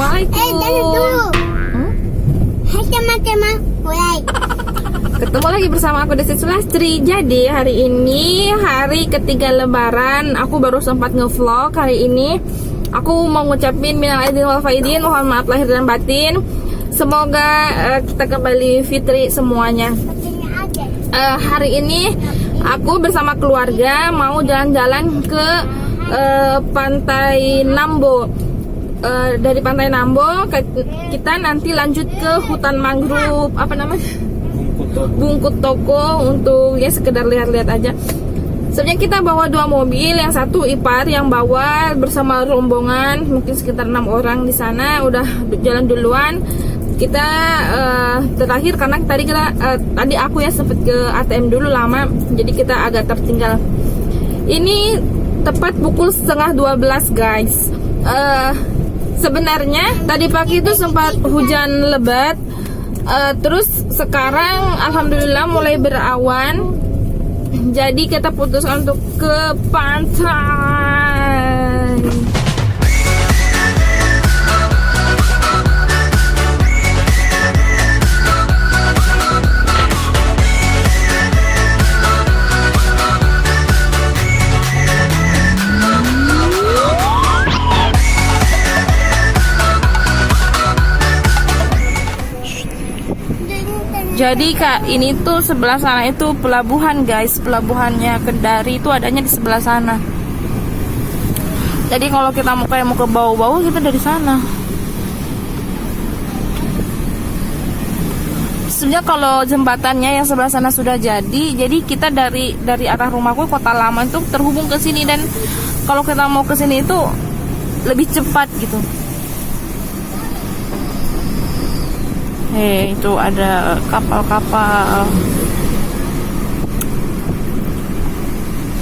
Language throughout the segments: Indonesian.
Assalamualaikum. Jangan dulu. Hai teman-teman, mulai. Ketemu lagi bersama aku Desi Sulastri. Jadi hari ini hari ketiga Lebaran. Aku baru sempat ngevlog hari ini. Aku mau ngucapin minal aidin wal faidin, mohon maaf lahir dan batin. Semoga kita kembali fitri semuanya. Hari ini aku bersama keluarga mau jalan-jalan ke Pantai Nambo. Dari Pantai Nambo kita nanti lanjut ke hutan mangrove, apa namanya, Bungkut Toko, untuk ya sekedar lihat-lihat aja. Sebenarnya kita bawa 2 mobil, yang satu ipar yang bawa bersama rombongan mungkin sekitar 6 orang di sana, udah jalan duluan. Kita terakhir karena tadi aku ya sempet ke ATM dulu lama, jadi kita agak tertinggal. Ini tepat pukul 11:30 guys. Sebenarnya tadi pagi itu sempat hujan lebat, terus sekarang alhamdulillah mulai berawan. Jadi kita putuskan untuk ke pantai. Jadi kak, ini tuh sebelah sana itu pelabuhan guys, pelabuhannya Kendari itu adanya di sebelah sana. Jadi kalau kita mau ke bawah-bawah kita dari sana. Sebenarnya kalau jembatannya yang sebelah sana sudah jadi kita dari arah rumahku Kota Lama itu terhubung ke sini, dan kalau kita mau ke sini itu lebih cepat gitu. Itu ada kapal-kapal.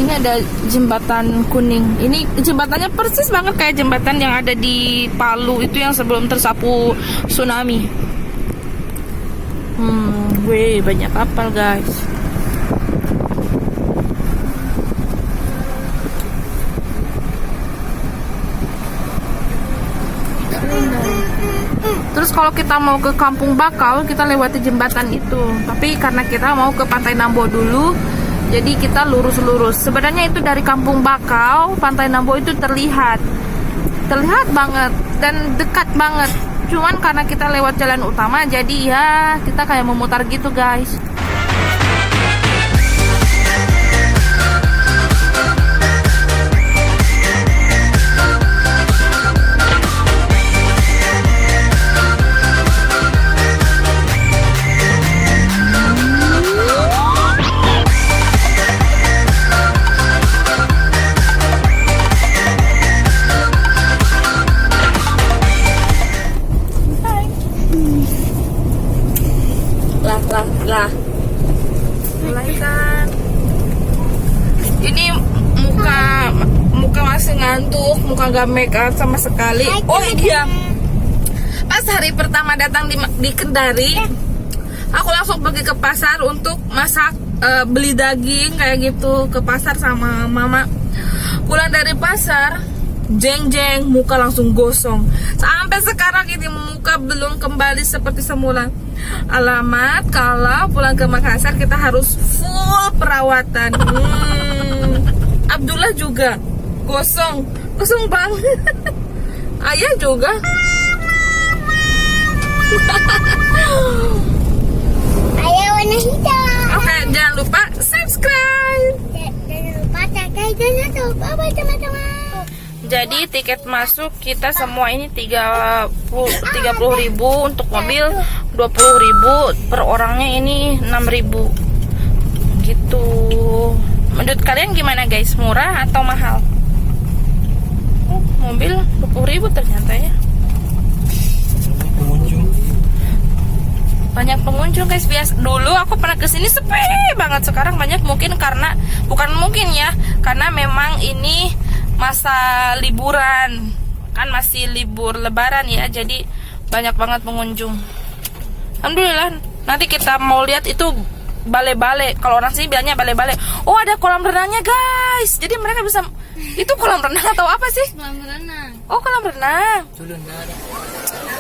Ini ada jembatan kuning. Ini jembatannya persis banget kayak jembatan yang ada di Palu itu yang sebelum tersapu tsunami. Banyak kapal guys. Terus kalau kita mau ke Kampung Bakau, kita lewati jembatan itu. Tapi karena kita mau ke Pantai Nambo dulu, jadi kita lurus-lurus. Sebenarnya itu dari Kampung Bakau, Pantai Nambo itu terlihat banget dan dekat banget. Cuman karena kita lewat jalan utama, jadi ya kita kayak memutar gitu guys. Lah, mulai kan. Ini muka masih ngantuk, muka gak make up sama sekali. Oh iya, pas hari pertama datang di Kendari, aku langsung pergi ke pasar untuk masak, beli daging kayak gitu ke pasar sama mama. Pulang dari pasar, jeng muka langsung gosong. Sampai sekarang ini muka belum kembali seperti semula. Alamat kalau pulang ke Makassar kita harus full perawatan. Abdullah juga gosong banget. Ayah juga. Ayah warna hitam. Oke, jangan lupa subscribe. Jangan lupa pakai YouTube. Bye teman-teman. Jadi tiket masuk kita semua ini 30.000 untuk mobil, 20.000 per orangnya, ini 6.000 gitu. Menurut kalian gimana guys, murah atau mahal? Mobil 20.000 ternyata ya. Banyak pengunjung guys. Dulu aku pernah kesini sepi banget, sekarang banyak. Karena memang ini masa liburan kan, masih libur lebaran ya, jadi banyak banget pengunjung. Alhamdulillah. Nanti kita mau lihat itu bale-bale. Kalau orang sini bilangnya bale-bale. Oh, ada kolam renangnya guys. Jadi mereka bisa. Itu kolam renang atau apa sih? Kolam renang. Oh, kolam renang.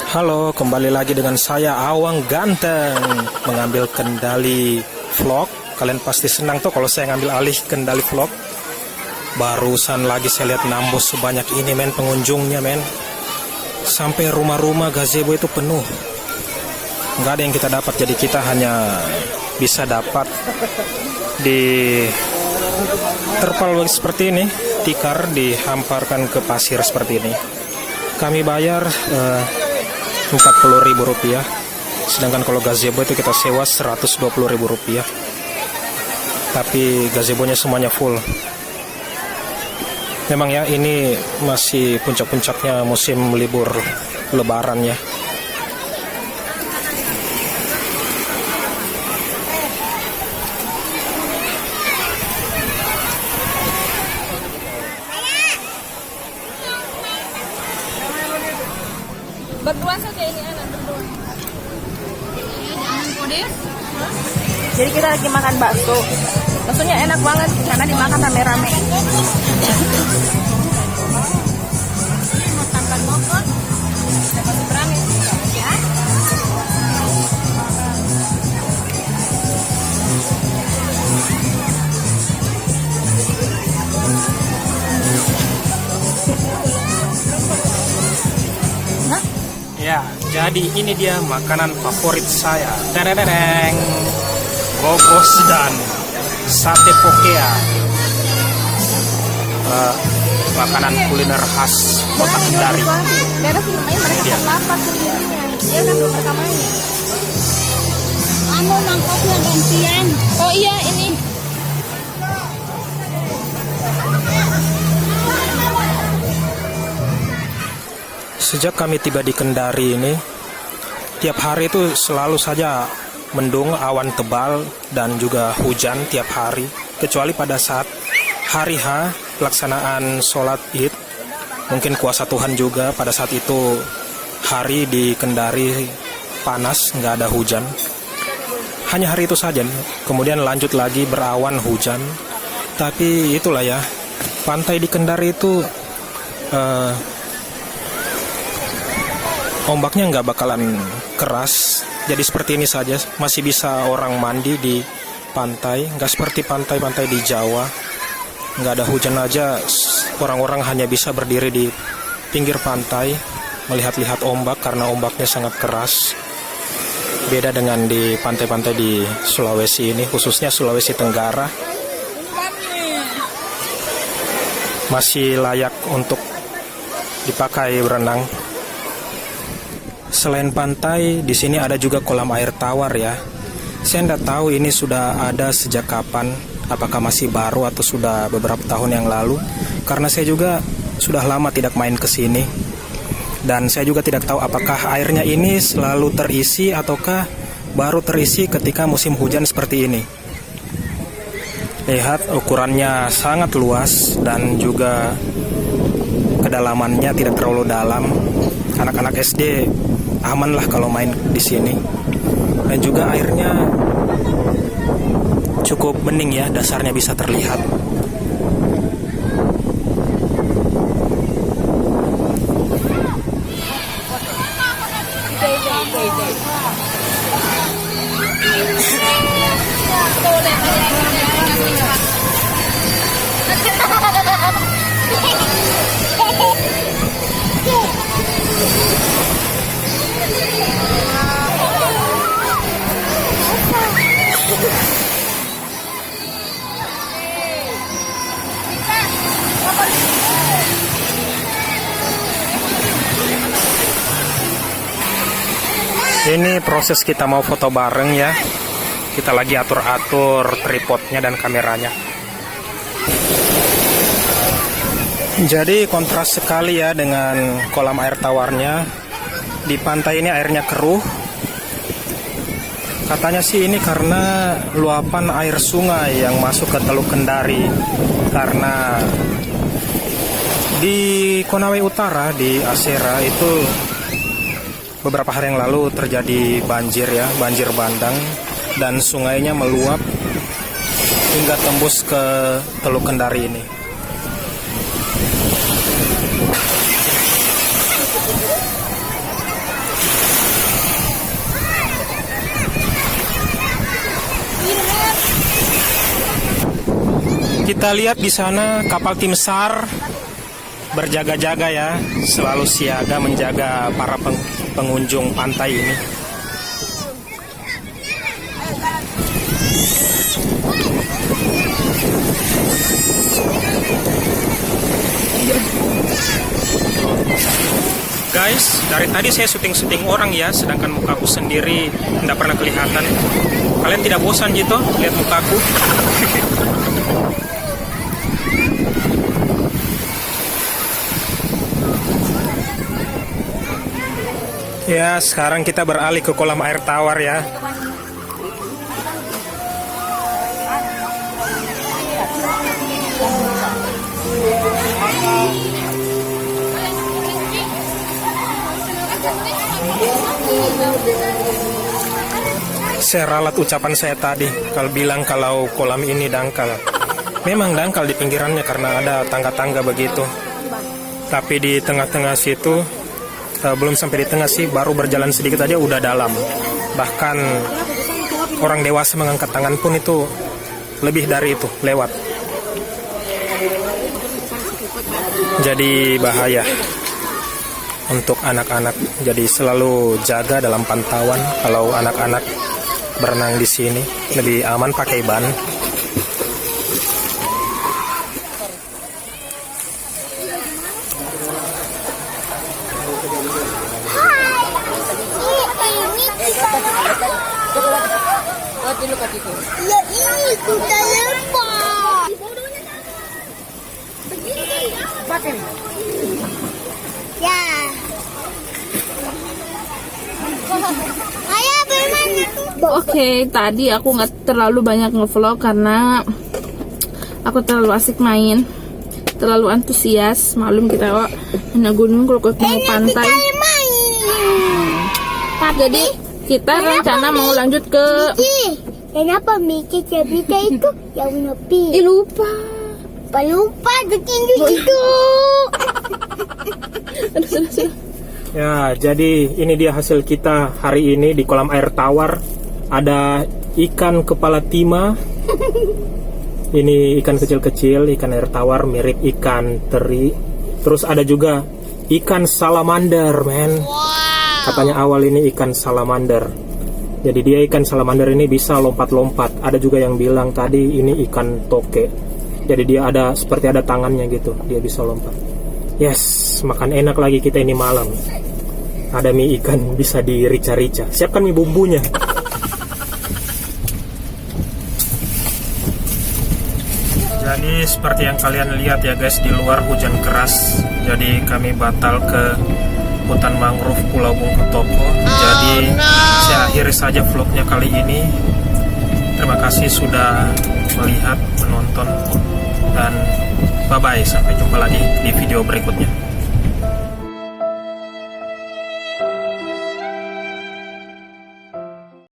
Halo, kembali lagi dengan saya Awang Ganteng mengambil kendali vlog. Kalian pasti senang tuh kalau saya ngambil alih kendali vlog. Barusan lagi saya lihat Nambos sebanyak ini men pengunjungnya men. Sampai rumah-rumah gazebo itu penuh. Nggak ada yang kita dapat, jadi kita hanya bisa dapat di terpal seperti ini, tikar dihamparkan ke pasir seperti ini. Kami bayar Rp40.000, sedangkan kalau gazebo itu kita sewa Rp120.000. Tapi gazebonya semuanya full. Memang ya ini masih puncak-puncaknya musim libur Lebaran ya. Berdua saja ini anak berdua. Jangan pedes. Jadi kita lagi makan bakso. Baksonya enak banget karena dimakan rame-rame. Makan motor. Dapat berani ya. Ya, jadi ini dia makanan favorit saya. Tereng, gogos dan sate pokea. Makanan kuliner khas kota Kendari. Daerah sini mereka kan lapar sendirinya. Dia kan belum rekamannya. Anu mangkoknya gantian. Oh iya ini. Sejak kami tiba di Kendari ini, tiap hari itu selalu saja mendung, awan tebal, dan juga hujan tiap hari. Kecuali pada saat hari H, pelaksanaan sholat Id, mungkin kuasa Tuhan juga pada saat itu hari di Kendari panas, nggak ada hujan. Hanya hari itu saja, kemudian lanjut lagi berawan hujan. Tapi itulah ya, pantai di Kendari itu ombaknya nggak bakalan keras, jadi seperti ini saja, masih bisa orang mandi di pantai, nggak seperti pantai-pantai di Jawa, nggak ada hujan aja, orang-orang hanya bisa berdiri di pinggir pantai, melihat-lihat ombak karena ombaknya sangat keras. Beda dengan di pantai-pantai di Sulawesi ini, khususnya Sulawesi Tenggara, masih layak untuk dipakai berenang. Selain pantai, di sini ada juga kolam air tawar ya. Saya tidak tahu ini sudah ada sejak kapan, apakah masih baru atau sudah beberapa tahun yang lalu. Karena saya juga sudah lama tidak main ke sini. Dan saya juga tidak tahu apakah airnya ini selalu terisi ataukah baru terisi ketika musim hujan seperti ini. Lihat ukurannya sangat luas dan juga kedalamannya tidak terlalu dalam. Anak-anak SD aman lah kalau main di sini. Dan juga airnya cukup bening ya, dasarnya bisa terlihat. Ini proses kita mau foto bareng ya. Kita lagi atur-atur tripodnya dan kameranya. Jadi kontras sekali ya dengan kolam air tawarnya. Di pantai ini airnya keruh. Katanya sih ini karena luapan air sungai yang masuk ke Teluk Kendari. Karena di Konawe Utara, di Asera itu beberapa hari yang lalu terjadi banjir ya, banjir bandang, dan sungainya meluap hingga tembus ke Teluk Kendari ini. Kita lihat di sana kapal tim SAR berjaga-jaga ya, selalu siaga menjaga para pengunjung pantai ini. Guys, dari tadi saya syuting-syuting orang ya, sedangkan mukaku sendiri tidak pernah kelihatan. Kalian tidak bosan gitu lihat mukaku? Ya, sekarang kita beralih ke kolam air tawar ya. Saya ralat ucapan saya tadi kalau bilang kalau kolam ini dangkal. Memang dangkal di pinggirannya karena ada tangga-tangga begitu. Tapi di tengah-tengah situ, belum sampai di tengah sih, baru berjalan sedikit aja udah dalam. Bahkan orang dewasa mengangkat tangan pun itu lebih dari itu, lewat. Jadi bahaya untuk anak-anak. Jadi selalu jaga dalam pantauan kalau anak-anak berenang di sini, lebih aman pakai ban. Ya ini kuda lempar. Ya. Ayah bermain. Oke, tadi aku nggak terlalu banyak ngevlog karena aku terlalu asik main, terlalu antusias. Maklum kita kok anak gunung kalau ketemu pantai. Jadi kita rencana mau lanjut ke. Kenapa Miki cerita itu yang nepi? Lupa. Lupa bikin itu. Ya, jadi ini dia hasil kita hari ini di kolam air tawar. Ada ikan kepala timah. Ini ikan kecil-kecil, ikan air tawar mirip ikan teri. Terus ada juga ikan salamander, men. Katanya awal ini ikan salamander. Jadi dia ikan salamander ini bisa lompat-lompat. Ada juga yang bilang tadi ini ikan toke. Jadi dia ada seperti ada tangannya gitu, dia bisa lompat. Yes, makan enak lagi kita ini malam. Ada mie ikan bisa dirica-rica. Siapkan mie bumbunya. Jadi seperti yang kalian lihat ya guys, di luar hujan keras. Jadi kami batal ke hutan mangrove Pulau Bung Ketoko. Jadi saya akhiri saja vlognya kali ini. Terima kasih sudah melihat, menonton, dan bye-bye. Sampai jumpa lagi di video berikutnya.